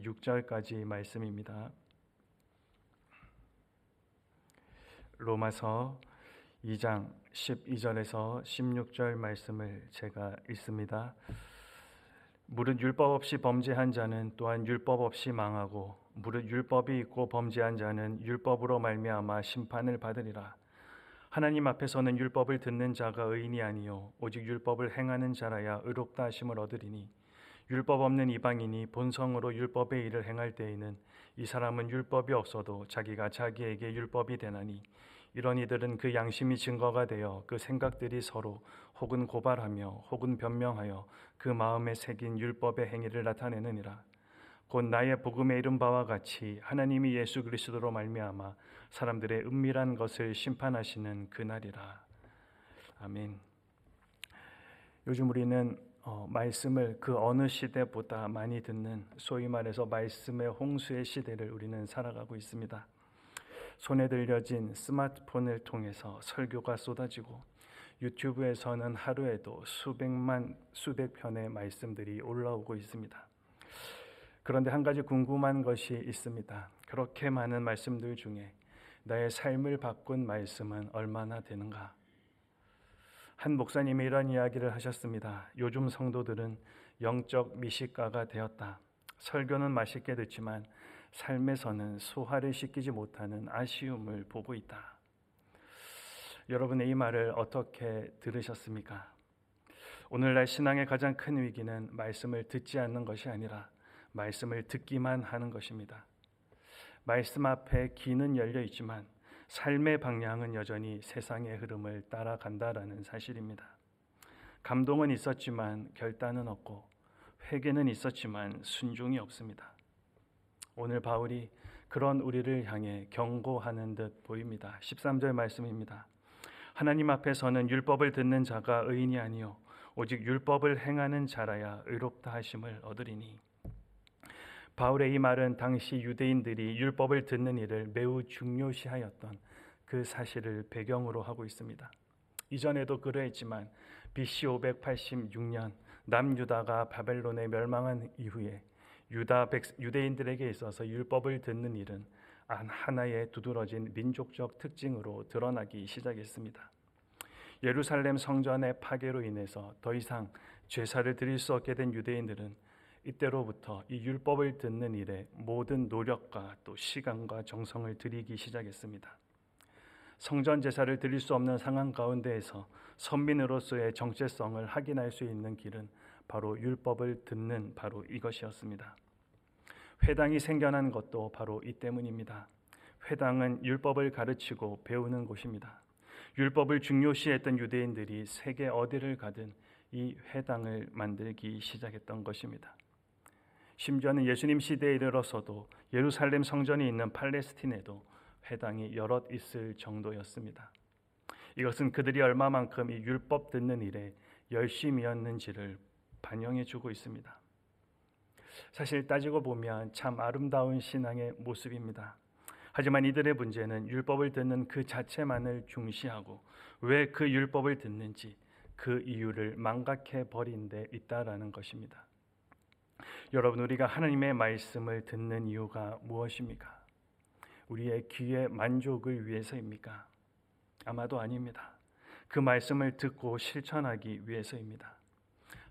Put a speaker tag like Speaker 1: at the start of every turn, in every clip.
Speaker 1: 16절까지 말씀입니다. 로마서 2장 12절에서 16절 말씀을 제가 읽습니다. 무릇 율법 없이 범죄한 자는 또한 율법 없이 망하고 무릇 율법이 있고 범죄한 자는 율법으로 말미암아 심판을 받으리라. 하나님 앞에서는 율법을 듣는 자가 의인이 아니요 오직 율법을 행하는 자라야 의롭다 하심을 얻으리니 율법 없는 이방인이 본성으로 율법의 일을 행할 때에는 이 사람은 율법이 없어도 자기가 자기에게 율법이 되나니 이런 이들은 그 양심이 증거가 되어 그 생각들이 서로 혹은 고발하며 혹은 변명하여 그 마음에 새긴 율법의 행위를 나타내느니라. 곧 나의 복음에 이른 바와 같이 하나님이 예수 그리스도로 말미암아 사람들의 은밀한 것을 심판하시는 그날이라. 아멘. 요즘 우리는 말씀을 그 어느 시대보다 많이 듣는 소위 말해서 말씀의 홍수의 시대를 우리는 살아가고 있습니다. 손에 들려진 스마트폰을 통해서 설교가 쏟아지고 유튜브에서는 하루에도 수백 편의 말씀들이 올라오고 있습니다. 그런데 한 가지 궁금한 것이 있습니다. 그렇게 많은 말씀들 중에 나의 삶을 바꾼 말씀은 얼마나 되는가? 한 목사님이 이런 이야기를 하셨습니다. 요즘 성도들은 영적 미식가가 되었다. 설교는 맛있게 듣지만 삶에서는 소화를 시키지 못하는 아쉬움을 보고 있다. 여러분의 이 말을 어떻게 들으셨습니까? 오늘날 신앙의 가장 큰 위기는 말씀을 듣지 않는 것이 아니라 말씀을 듣기만 하는 것입니다. 말씀 앞에 귀는 열려 있지만 삶의 방향은 여전히 세상의 흐름을 따라간다라는 사실입니다. 감동은 있었지만 결단은 없고 회개는 있었지만 순종이 없습니다. 오늘 바울이 그런 우리를 향해 경고하는 듯 보입니다. 13절 말씀입니다. 하나님 앞에서는 율법을 듣는 자가 의인이 아니요 오직 율법을 행하는 자라야 의롭다 하심을 얻으리니. 바울의 이 말은 당시 유대인들이 율법을 듣는 일을 매우 중요시하였던 그 사실을 배경으로 하고 있습니다. 이전에도 그러했지만 BC 586년 남유다가 바벨론에 멸망한 이후에 유대인들에게 있어서 율법을 듣는 일은 하나의 두드러진 민족적 특징으로 드러나기 시작했습니다. 예루살렘 성전의 파괴로 인해서 더 이상 제사를 드릴 수 없게 된 유대인들은 이때로부터 이 율법을 듣는 일에 모든 노력과 또 시간과 정성을 들이기 시작했습니다. 성전 제사를 드릴 수 없는 상황 가운데에서 선민으로서의 정체성을 확인할 수 있는 길은 바로 율법을 듣는 바로 이것이었습니다. 회당이 생겨난 것도 바로 이 때문입니다. 회당은 율법을 가르치고 배우는 곳입니다. 율법을 중요시했던 유대인들이 세계 어디를 가든 이 회당을 만들기 시작했던 것입니다. 심지어는 예수님 시대에 이르러서도 예루살렘 성전이 있는 팔레스틴에도 회당이 여럿 있을 정도였습니다. 이것은 그들이 얼마만큼 이 율법 듣는 일에 열심이었는지를 반영해 주고 있습니다. 사실 따지고 보면 참 아름다운 신앙의 모습입니다. 하지만 이들의 문제는 율법을 듣는 그 자체만을 중시하고 왜 그 율법을 듣는지 그 이유를 망각해 버린 데 있다라는 것입니다. 여러분, 우리가 하나님의 말씀을 듣는 이유가 무엇입니까? 우리의 귀의 만족을 위해서입니까? 아마도 아닙니다. 그 말씀을 듣고 실천하기 위해서입니다.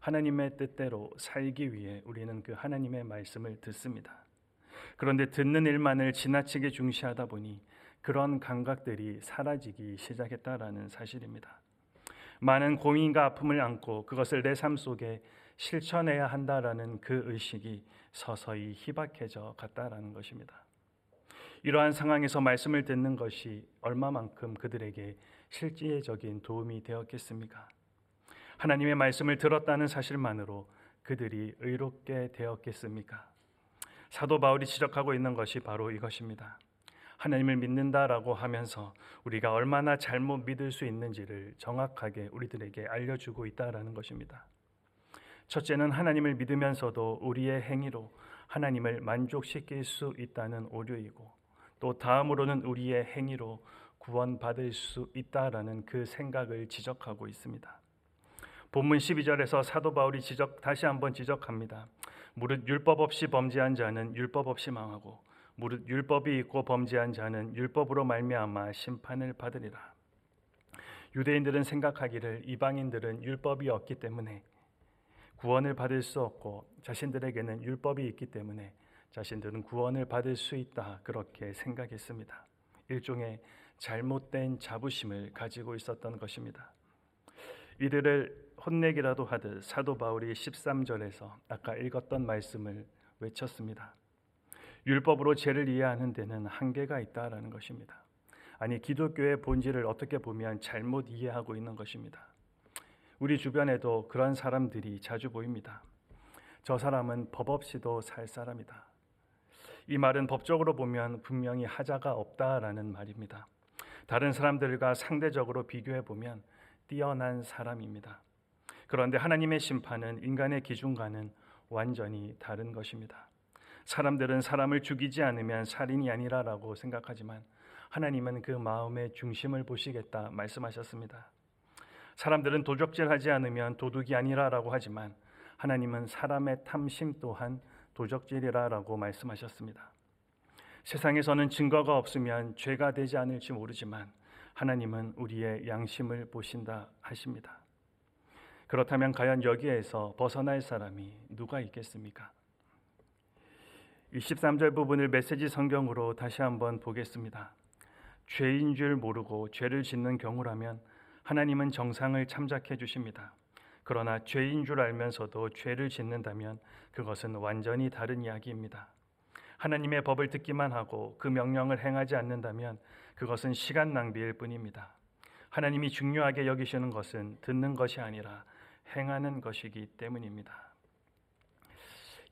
Speaker 1: 하나님의 뜻대로 살기 위해 우리는 그 하나님의 말씀을 듣습니다. 그런데 듣는 일만을 지나치게 중시하다 보니 그런 감각들이 사라지기 시작했다라는 사실입니다. 많은 고민과 아픔을 안고 그것을 내 삶 속에 실천해야 한다라는 그 의식이 서서히 희박해져 갔다라는 것입니다. 이러한 상황에서 말씀을 듣는 것이 얼마만큼 그들에게 실질적인 도움이 되었겠습니까? 하나님의 말씀을 들었다는 사실만으로 그들이 의롭게 되었겠습니까? 사도 바울이 지적하고 있는 것이 바로 이것입니다. 하나님을 믿는다라고 하면서 우리가 얼마나 잘못 믿을 수 있는지를 정확하게 우리들에게 알려주고 있다라는 것입니다. 첫째는 하나님을 믿으면서도 우리의 행위로 하나님을 만족시킬 수 있다는 오류이고, 또 다음으로는 우리의 행위로 구원받을 수 있다라는 그 생각을 지적하고 있습니다. 본문 12절에서 사도 바울이 다시 한번 지적합니다. 무릇 율법 없이 범죄한 자는 율법 없이 망하고 무릇 율법이 있고 범죄한 자는 율법으로 말미암아 심판을 받으리라. 유대인들은 생각하기를 이방인들은 율법이 없기 때문에 구원을 받을 수 없고 자신들에게는 율법이 있기 때문에 자신들은 구원을 받을 수 있다, 그렇게 생각했습니다. 일종의 잘못된 자부심을 가지고 있었던 것입니다. 이들을 혼내기라도 하듯 사도 바울이 13절에서 아까 읽었던 말씀을 외쳤습니다. 율법으로 죄를 이해하는 데는 한계가 있다라는 것입니다. 아니, 기독교의 본질을 어떻게 보면 잘못 이해하고 있는 것입니다. 우리 주변에도 그런 사람들이 자주 보입니다. 저 사람은 법 없이도 살 사람이다. 이 말은 법적으로 보면 분명히 하자가 없다라는 말입니다. 다른 사람들과 상대적으로 비교해 보면 뛰어난 사람입니다. 그런데 하나님의 심판은 인간의 기준과는 완전히 다른 것입니다. 사람들은 사람을 죽이지 않으면 살인이 아니라라고 생각하지만 하나님은 그 마음의 중심을 보시겠다 말씀하셨습니다. 사람들은 도적질하지 않으면 도둑이 아니라라고 하지만 하나님은 사람의 탐심 또한 도적질이라라고 말씀하셨습니다. 세상에서는 증거가 없으면 죄가 되지 않을지 모르지만 하나님은 우리의 양심을 보신다 하십니다. 그렇다면 과연 여기에서 벗어날 사람이 누가 있겠습니까? 23절 부분을 메시지 성경으로 다시 한번 보겠습니다. 죄인 줄 모르고 죄를 짓는 경우라면 하나님은 정상을 참작해 주십니다. 그러나 죄인 줄 알면서도 죄를 짓는다면 그것은 완전히 다른 이야기입니다. 하나님의 법을 듣기만 하고 그 명령을 행하지 않는다면 그것은 시간 낭비일 뿐입니다. 하나님이 중요하게 여기시는 것은 듣는 것이 아니라 행하는 것이기 때문입니다.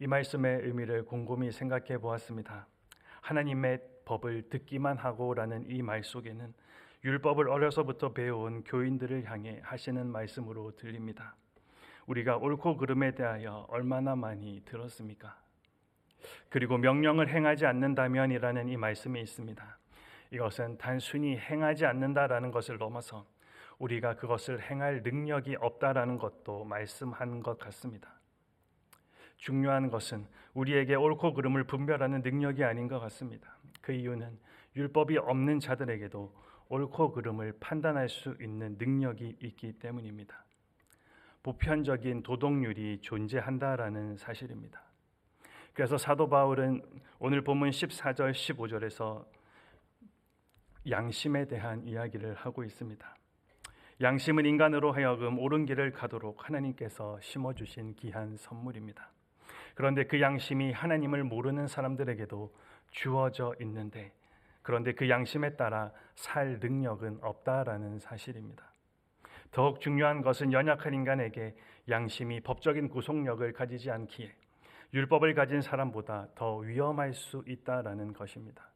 Speaker 1: 이 말씀의 의미를 곰곰이 생각해 보았습니다. 하나님의 법을 듣기만 하고라는 이 말 속에는 율법을 어려서부터 배워온 교인들을 향해 하시는 말씀으로 들립니다. 우리가 옳고 그름에 대하여 얼마나 많이 들었습니까? 그리고 명령을 행하지 않는다면이라는 이 말씀이 있습니다. 이것은 단순히 행하지 않는다라는 것을 넘어서 우리가 그것을 행할 능력이 없다라는 것도 말씀한 것 같습니다. 중요한 것은 우리에게 옳고 그름을 분별하는 능력이 아닌 것 같습니다. 그 이유는 율법이 없는 자들에게도 옳고 그름을 판단할 수 있는 능력이 있기 때문입니다. 보편적인 도덕률이 존재한다라는 사실입니다. 그래서 사도 바울은 오늘 본문 14절 15절에서 양심에 대한 이야기를 하고 있습니다. 양심은 인간으로 하여금 옳은 길을 가도록 하나님께서 심어주신 귀한 선물입니다. 그런데 그 양심이 하나님을 모르는 사람들에게도 주어져 있는데, 그런데 그 양심에 따라 살 능력은 없다라는 사실입니다. 더욱 중요한 것은 연약한 인간에게 양심이 법적인 구속력을 가지지 않기에 율법을 가진 사람보다 더 위험할 수 있다라는 것입니다.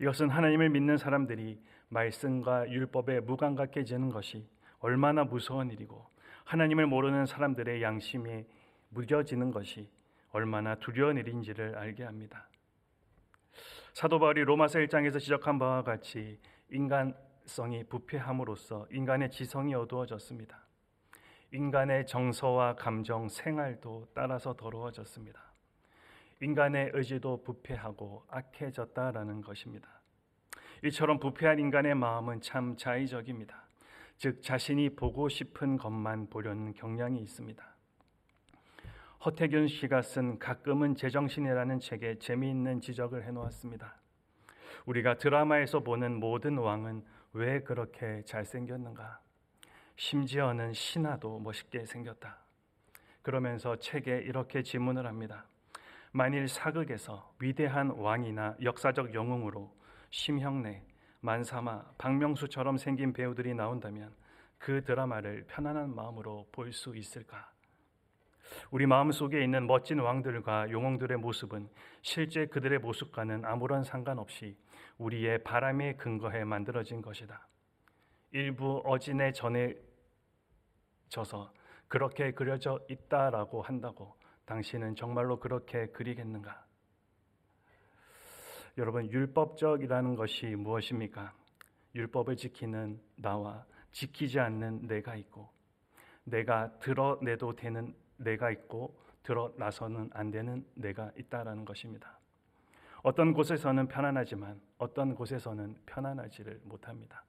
Speaker 1: 이것은 하나님을 믿는 사람들이 말씀과 율법에 무감각해지는 것이 얼마나 무서운 일이고, 하나님을 모르는 사람들의 양심에 무뎌지는 것이 얼마나 두려운 일인지를 알게 합니다. 사도 바울이 로마서 1장에서 지적한 바와 같이 인간성이 부패함으로써 인간의 지성이 어두워졌습니다. 인간의 정서와 감정, 생활도 따라서 더러워졌습니다. 인간의 의지도 부패하고 악해졌다라는 것입니다. 이처럼 부패한 인간의 마음은 참 자의적입니다. 즉 자신이 보고 싶은 것만 보려는 경향이 있습니다. 허태균 씨가 쓴 가끔은 제정신이라는 책에 재미있는 지적을 해놓았습니다. 우리가 드라마에서 보는 모든 왕은 왜 그렇게 잘생겼는가? 심지어는 신하도 멋있게 생겼다. 그러면서 책에 이렇게 질문을 합니다. 만일 사극에서 위대한 왕이나 역사적 영웅으로 심형래, 만사마, 박명수처럼 생긴 배우들이 나온다면 그 드라마를 편안한 마음으로 볼 수 있을까? 우리 마음속에 있는 멋진 왕들과 영웅들의 모습은 실제 그들의 모습과는 아무런 상관없이 우리의 바람에 근거해 만들어진 것이다. 일부 어진에 전해져서 그렇게 그려져 있다라고 한다고 당신은 정말로 그렇게 그리겠는가? 여러분, 율법적이라는 것이 무엇입니까? 율법을 지키는 나와 지키지 않는 내가 있고, 내가 드러내도 되는 내가 있고 드러나서는 안 되는 내가 있다라는 것입니다. 어떤 곳에서는 편안하지만 어떤 곳에서는 편안하지를 못합니다.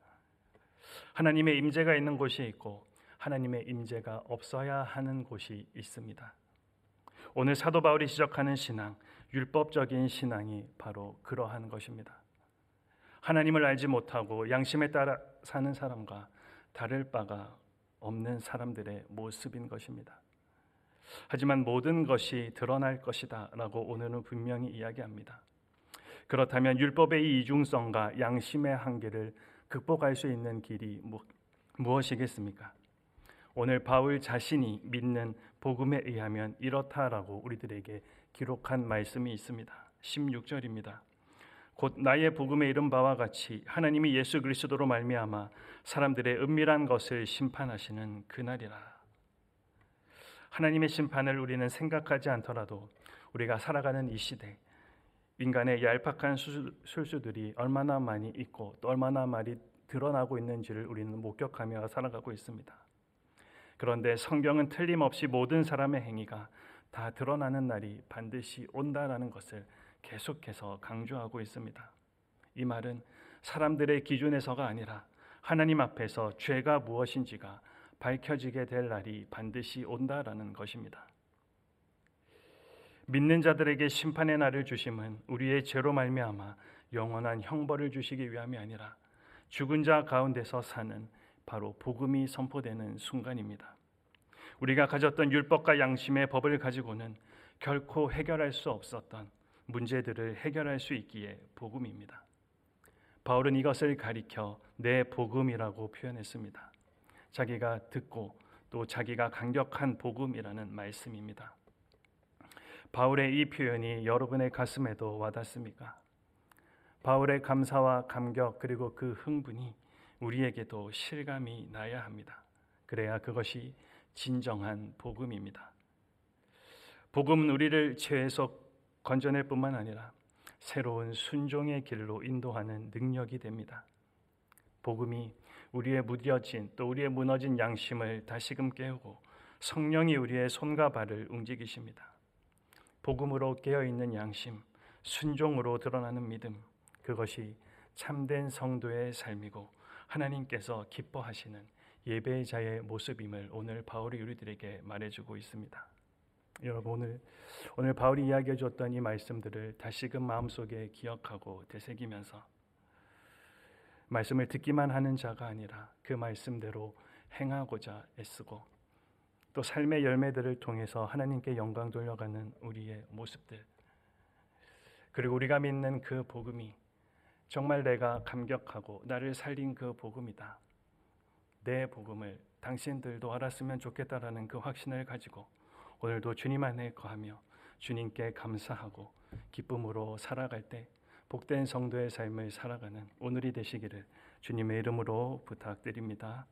Speaker 1: 하나님의 임재가 있는 곳이 있고 하나님의 임재가 없어야 하는 곳이 있습니다. 오늘 사도 바울이 지적하는 신앙, 율법적인 신앙이 바로 그러한 것입니다. 하나님을 알지 못하고 양심에 따라 사는 사람과 다를 바가 없는 사람들의 모습인 것입니다. 하지만 모든 것이 드러날 것이다 라고 오늘은 분명히 이야기합니다. 그렇다면 율법의 이 이중성과 양심의 한계를 극복할 수 있는 길이 무엇이겠습니까? 오늘 바울 자신이 믿는 복음에 의하면 이렇다라고 우리들에게 기록한 말씀이 있습니다. 16절입니다. 곧 나의 복음에 이른 바와 같이 하나님이 예수 그리스도로 말미암아 사람들의 은밀한 것을 심판하시는 그날이라. 하나님의 심판을 우리는 생각하지 않더라도 우리가 살아가는 이 시대, 인간의 얄팍한 술수들이 얼마나 많이 있고 또 얼마나 많이 드러나고 있는지를 우리는 목격하며 살아가고 있습니다. 그런데 성경은 틀림없이 모든 사람의 행위가 다 드러나는 날이 반드시 온다라는 것을 계속해서 강조하고 있습니다. 이 말은 사람들의 기준에서가 아니라 하나님 앞에서 죄가 무엇인지가 밝혀지게 될 날이 반드시 온다라는 것입니다. 믿는 자들에게 심판의 날을 주심은 우리의 죄로 말미암아 영원한 형벌을 주시기 위함이 아니라 죽은 자 가운데서 사는 바로 복음이 선포되는 순간입니다. 우리가 가졌던 율법과 양심의 법을 가지고는 결코 해결할 수 없었던 문제들을 해결할 수 있기에 복음입니다. 바울은 이것을 가리켜 내 복음이라고 표현했습니다. 자기가 듣고 또 자기가 감격한 복음이라는 말씀입니다. 바울의 이 표현이 여러분의 가슴에도 와닿습니까? 바울의 감사와 감격 그리고 그 흥분이 우리에게도 실감이 나야 합니다. 그래야 그것이 진정한 복음입니다. 복음은 우리를 죄에서 건져낼 뿐만 아니라 새로운 순종의 길로 인도하는 능력이 됩니다. 복음이 우리의 무뎌진 또 우리의 무너진 양심을 다시금 깨우고 성령이 우리의 손과 발을 움직이십니다. 복음으로 깨어있는 양심, 순종으로 드러나는 믿음, 그것이 참된 성도의 삶이고 하나님께서 기뻐하시는 예배자의 모습임을 오늘 바울이 우리들에게 말해주고 있습니다. 여러분, 오늘 바울이 이야기해 줬던 이 말씀들을 다시금 마음속에 기억하고 되새기면서 말씀을 듣기만 하는 자가 아니라 그 말씀대로 행하고자 애쓰고 또 삶의 열매들을 통해서 하나님께 영광 돌려가는 우리의 모습들, 그리고 우리가 믿는 그 복음이 정말 내가 감격하고 나를 살린 그 복음이다, 내 복음을 당신들도 알았으면 좋겠다라는 그 확신을 가지고 오늘도 주님 안에 거하며 주님께 감사하고 기쁨으로 살아갈 때 복된 성도의 삶을 살아가는 오늘이 되시기를 주님의 이름으로 부탁드립니다.